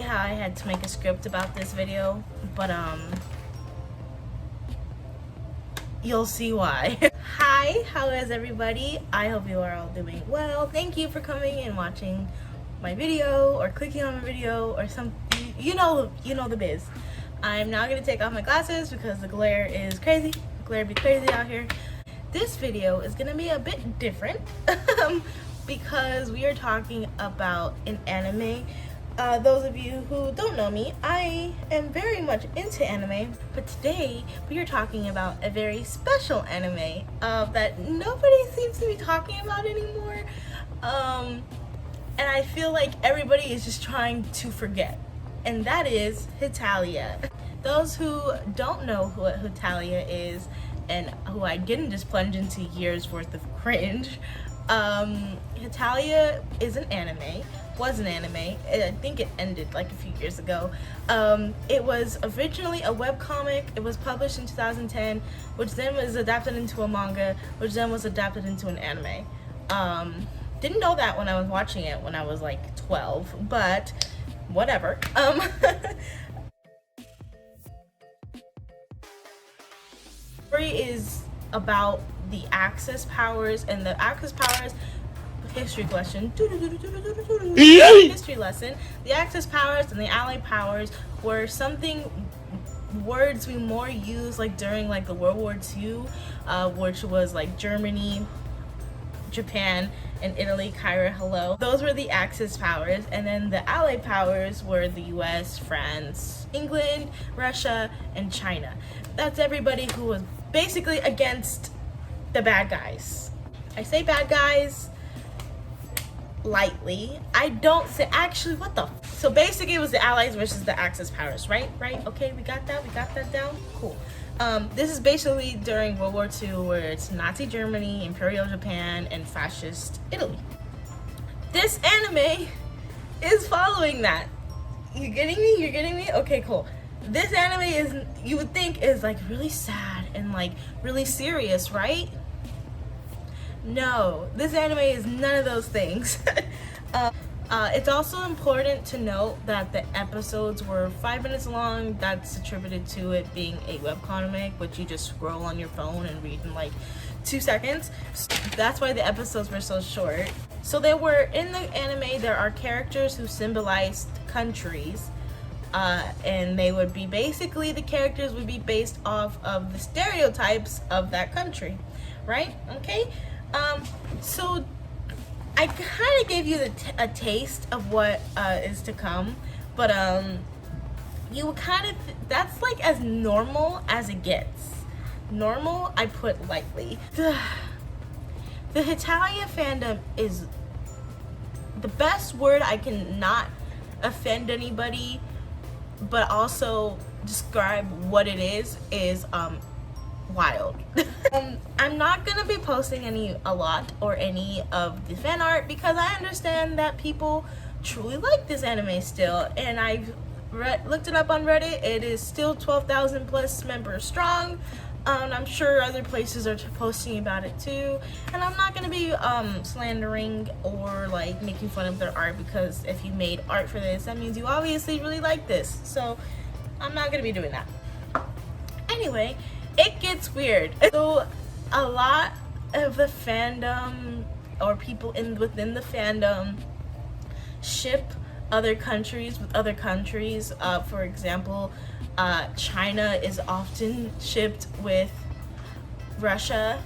how I had to make a script about this video, but you'll see why. Hi, how is everybody? I hope you are all doing well. Thank you for coming and watching my video or clicking on my video or something. You know the biz. I'm now gonna take off my glasses because the glare is crazy. The glare be crazy out here. This video is gonna be a bit different because we are talking about an anime. Those of you who don't know me, I am very much into anime, but today we are talking about a very special anime that nobody seems to be talking about anymore, and I feel like everybody is just trying to forget, and that is Hetalia. Those who don't know what Hetalia is, and who I didn't just plunge into years worth of cringe, Hetalia is an anime. Was an anime. I think it ended like a few years ago. It was originally a webcomic. It was published in 2010, which then was adapted into a manga, which then was adapted into an anime. Didn't know that when I was watching it when I was like 12, but whatever. Story is about the Axis powers, and the Axis powers, history question, history lesson. The Axis powers and the Allied powers were something, words we more used like during like the World War II, which was like Germany, Japan, and Italy. Kyra, hello. Those were the Axis powers, and then the Allied powers were the US, France, England, Russia, and China. That's everybody who was basically against the bad guys. I say bad guys lightly. I don't say, actually, what the so basically it was the Allies versus the Axis powers, right? Okay, we got that down. Cool. This is basically during World War II, where it's Nazi Germany, Imperial Japan, and fascist Italy. This anime is following that. You getting me? Okay, cool. This anime is, you would think, is like really sad and like really serious, right? No, this anime is none of those things. It's also important to note that the episodes were 5 minutes long. That's attributed to it being a webcomic, which you just scroll on your phone and read in like 2 seconds. That's why the episodes were so short. So there were, in the anime, there are characters who symbolized countries, and they would be basically, the characters would be based off of the stereotypes of that country, right? Okay. So I kind of gave you a taste of what is to come, but you would kind of, that's like as normal as it gets. Normal, I put lightly. The Hetalia fandom is the best word. I can not offend anybody, but also describe what it is wild. I'm not gonna be posting any of the fan art because I understand that people truly like this anime still, and I've looked it up on Reddit. It is still 12,000 plus members strong. I'm sure other places are posting about it too, and I'm not gonna be slandering or like making fun of their art, because if you made art for this, that means you obviously really like this, so I'm not gonna be doing that. Anyway, it gets weird. So a lot of the fandom, or people within the fandom, ship other countries with other countries. For example, China is often shipped with Russia.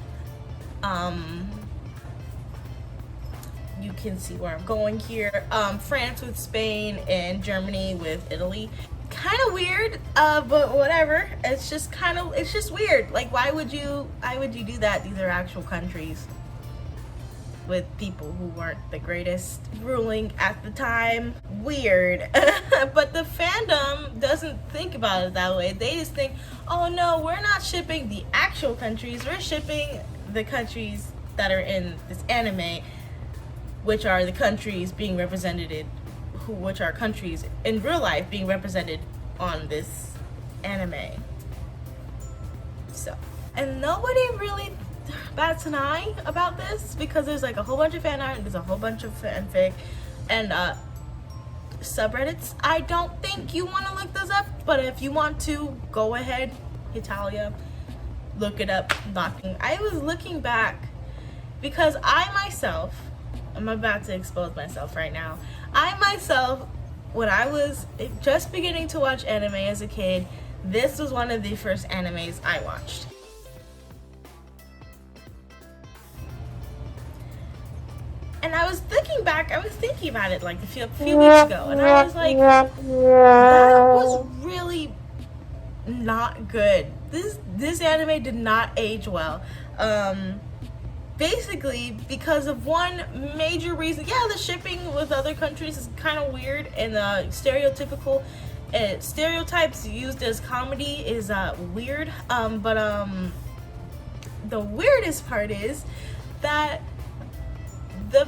You can see where I'm going here. France with Spain, and Germany with Italy. Kind of weird, but whatever. It's just weird. Like, why would you do that? These are actual countries with people who weren't the greatest ruling at the time. Weird. But the fandom doesn't think about it that way. They just think, oh no, we're not shipping the actual countries, we're shipping the countries that are in this anime, which are the countries being represented, which are countries in real life being represented on this anime. So, and nobody really bats an eye about this, because there's like a whole bunch of fan art and there's a whole bunch of fanfic, and subreddits. I don't think you want to look those up, but if you want to, go ahead. Italia, look it up. I was looking back because I myself, I'm about to expose myself right now. I myself, when I was just beginning to watch anime as a kid, this was one of the first animes I watched. And I was thinking about it like a few weeks ago, and I was like, that was really not good. This anime did not age well. Basically because of one major reason. Yeah, the shipping with other countries is kind of weird, and stereotypical stereotypes used as comedy is weird. But the weirdest part is that the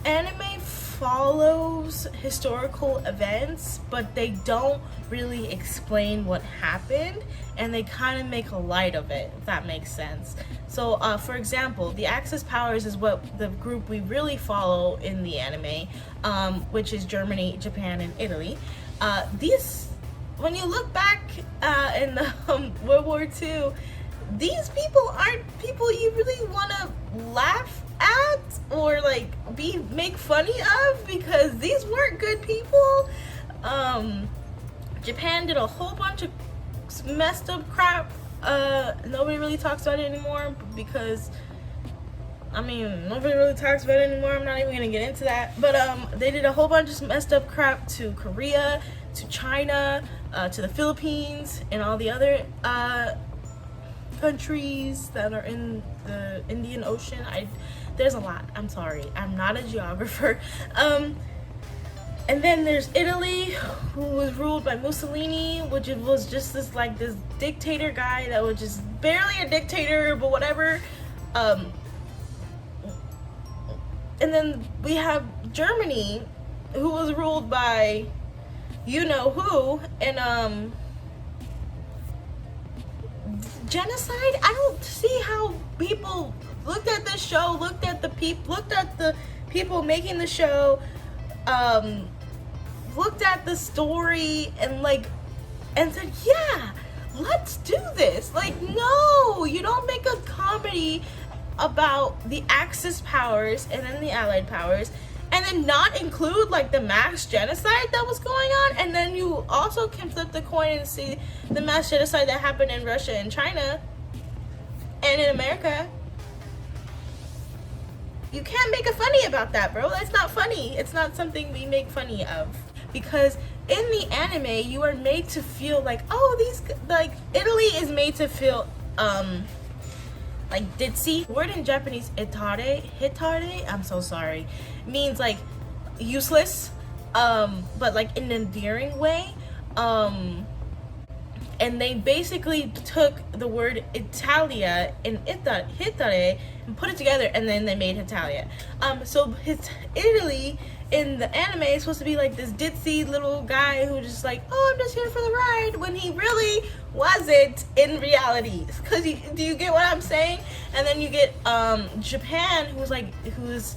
anime follows historical events, but they don't really explain what happened, and they kind of make a light of it, if that makes sense. So for example, the Axis powers is what the group we really follow in the anime, which is Germany, Japan, and Italy. These, when you look back in the World War II, these people aren't people you really want to laugh at or like make funny of, because these weren't good people. Japan did a whole bunch of messed up crap. Nobody really talks about it anymore because nobody really talks about it anymore. I'm not even gonna get into that. But they did a whole bunch of messed up crap to Korea, to China, to the Philippines, and all the other countries that are in the Indian Ocean. There's a lot. I'm sorry, I'm not a geographer. And then there's Italy, who was ruled by Mussolini, which was just this dictator guy that was just barely a dictator, but whatever. And then we have Germany, who was ruled by you know who, and genocide. I don't see how people looked at this show, looked at the people making the show, looked at the story and said, yeah, let's do this. Like, no, you don't make a comedy about the Axis powers and then the Allied powers and then not include the mass genocide that was going on. And then you also can flip the coin and see the mass genocide that happened in Russia and China and in America. You can't make a funny about that, bro. That's not funny. It's not something we make funny of. Because in the anime, you are made to feel Italy is made to feel, ditzy. Word in Japanese, hitare, I'm so sorry, means useless, but in an endearing way. And they basically took the word Italia and hitare and put it together, and then they made Italia. So Italy in the anime is supposed to be this ditzy little guy who just oh, I'm just here for the ride, when he really wasn't in reality. Because do you get what I'm saying? And then you get Japan, who's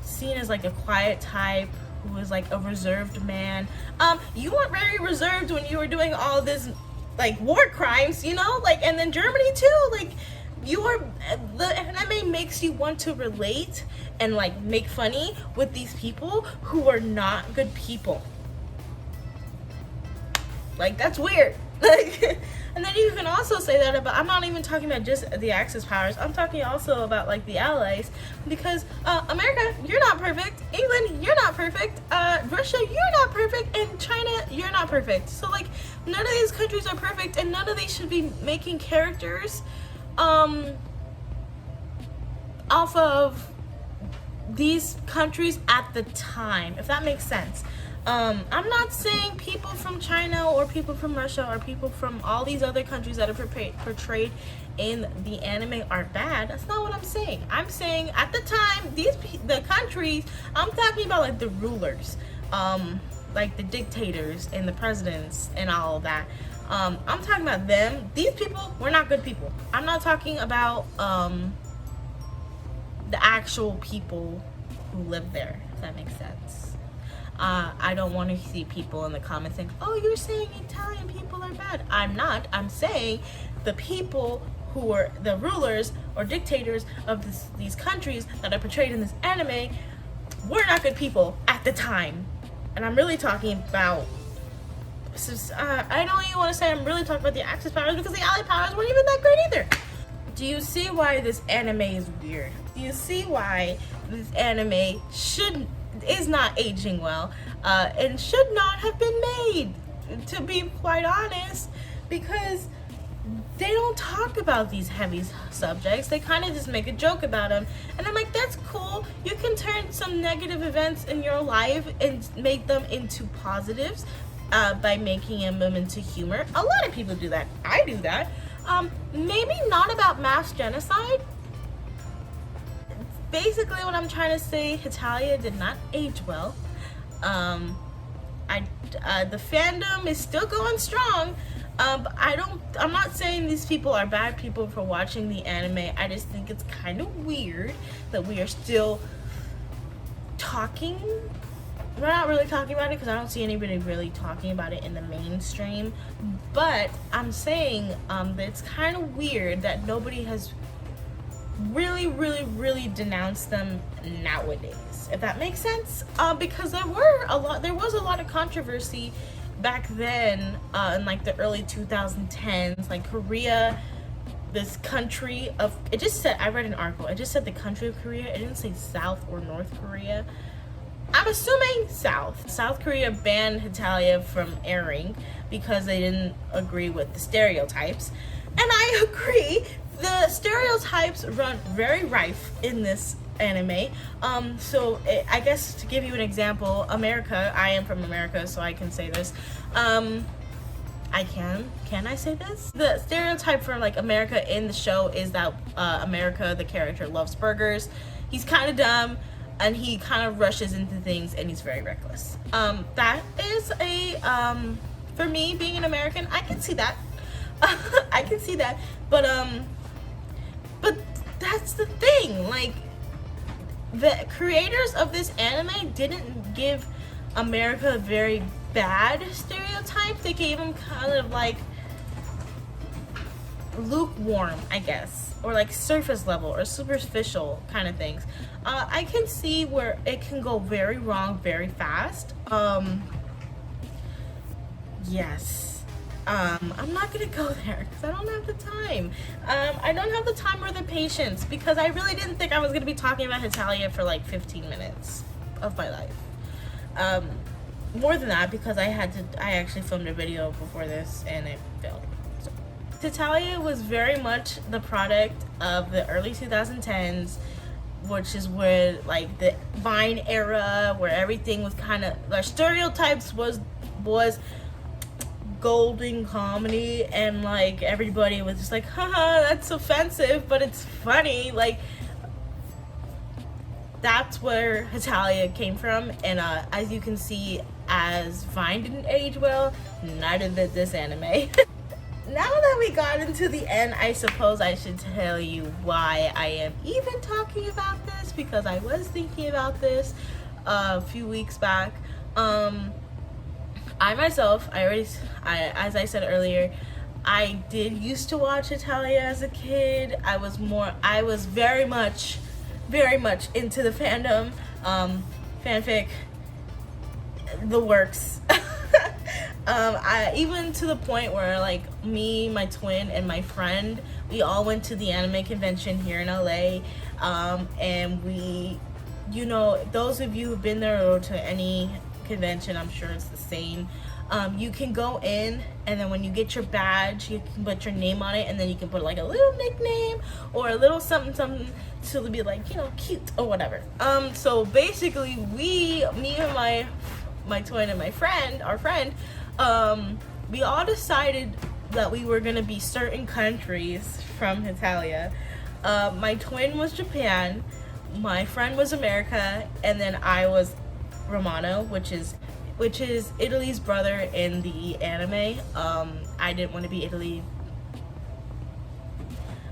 seen as a quiet type, who was a reserved man. You weren't very reserved when you were doing all this war crimes, and then Germany too. The anime makes you want to relate and make funny with these people who are not good people. That's weird. And then you can also say that about, I'm not even talking about just the Axis powers, I'm talking also about the Allies, because America, you're not perfect, England, you're not perfect, Russia, you're not perfect, and China, you're not perfect. So none of these countries are perfect, and none of these should be making characters off of these countries at the time, if that makes sense. I'm not saying people from China or people from Russia or people from all these other countries that are portrayed in the anime are bad. That's not what I'm saying. I'm saying at the time, the countries, I'm talking about the rulers, the dictators and the presidents and all of that. I'm talking about them. These people were not good people. I'm not talking about the actual people who live there, if that makes sense. I don't want to see people in the comments saying, oh, you're saying Italian people are bad. I'm not. I'm saying the people who are the rulers or dictators of these countries that are portrayed in this anime were not good people at the time. And I'm really talking about, I don't even want to say I'm really talking about the Axis powers, because the Allied powers weren't even that great either. Do you see why this anime is weird? Do you see why this anime is not aging well, and should not have been made, to be quite honest, because they don't talk about these heavy subjects. They kind of just make a joke about them, and I'm like, that's cool. You can turn some negative events in your life and make them into positives by making them into humor. A lot of people do that. I do that. Maybe not about mass genocide. Basically what I'm trying to say, Hetalia did not age well. The fandom is still going strong. But I'm not saying these people are bad people for watching the anime. I just think it's kind of weird that we are still talking. We're not really talking about it because I don't see anybody really talking about it in the mainstream. But I'm saying that it's kind of weird that nobody has really denounced them nowadays, if that makes sense. Because there was a lot of controversy back then, in like the early 2010s, like Korea, this country of, it just said, I read an article, it just said the country of Korea, it didn't say South or North Korea. I'm assuming South. South Korea banned Hetalia from airing because they didn't agree with the stereotypes. And I agree, the stereotypes run very rife in this anime. I guess to give you an example, America, I am from America, so I can say this. Can I say this? The stereotype for like America in the show is that America, the character, loves burgers. He's kind of dumb, and he kind of rushes into things, and he's very reckless. That is for me, being an American, I can see that. I can see that, but that's the thing, like, the creators of this anime didn't give America a very bad stereotype. They gave them kind of like lukewarm, I guess, or like surface level or superficial kind of things. I can see where it can go very wrong very fast. Yes. I'm not gonna go there because I don't have the time. I don't have the time or the patience, because I really didn't think I was gonna be talking about Hetalia for like 15 minutes of my life. More than that, because I actually filmed a video before this and it failed. So, Hetalia was very much the product of the early 2010s, which is where like the Vine era, where everything was kind of, the stereotypes was golden comedy, and like everybody was just like, haha, that's offensive, but it's funny. Like, that's where Hetalia came from. And as you can see, as Vine didn't age well, neither did this anime. Now that we got into the end, I suppose I should tell you why I am even talking about this, because I was thinking about this a few weeks back. I myself, as I said earlier, I did used to watch Hetalia as a kid. I was very much into the fandom, fanfic, the works. Even to the point where like me, my twin, and my friend, we all went to the anime convention here in LA, and we, you know, those of you who've been there or to any convention, I'm sure it's the same. You can go in, and then when you get your badge, you can put your name on it, and then you can put like a little nickname or a little something to be like, you know, cute or whatever. So basically, me and my twin and our friend, we all decided that we were gonna be certain countries from Hetalia. My twin was Japan, my friend was America, and then I was Romano, which is Italy's brother in the anime. I didn't want to be Italy.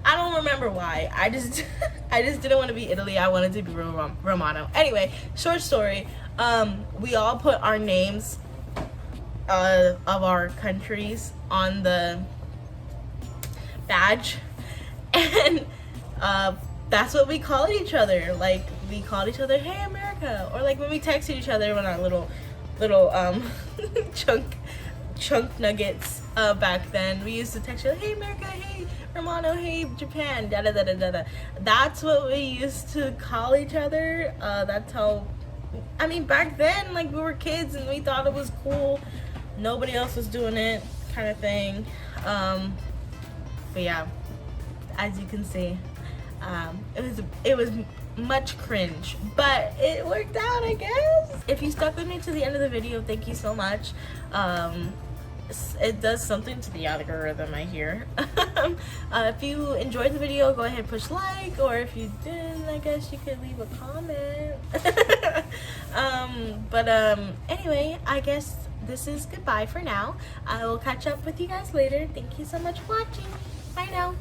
I don't remember why. I I just didn't want to be Italy. I wanted to be Romano. Anyway, short story. We all put our names of our countries on the badge, and that's what we called each other. Like, we called each other, "Hey America," or like when we texted each other when our little chunk nuggets back then, we used to text each other, "Hey America, hey Romano, hey Japan," da da da da da. That's what we used to call each other. That's how, I mean, back then, like, we were kids and we thought it was cool. Nobody else was doing it, kind of thing. But yeah, as you can see, it was much cringe, but it worked out, I guess. If you stuck with me to the end of the video, thank you so much. It does something to the algorithm, I hear. If you enjoyed the video, go ahead and push like, or if you didn't, I guess you could leave a comment. Anyway, I guess this is goodbye for now. I will catch up with you guys later. Thank you so much for watching. Bye now.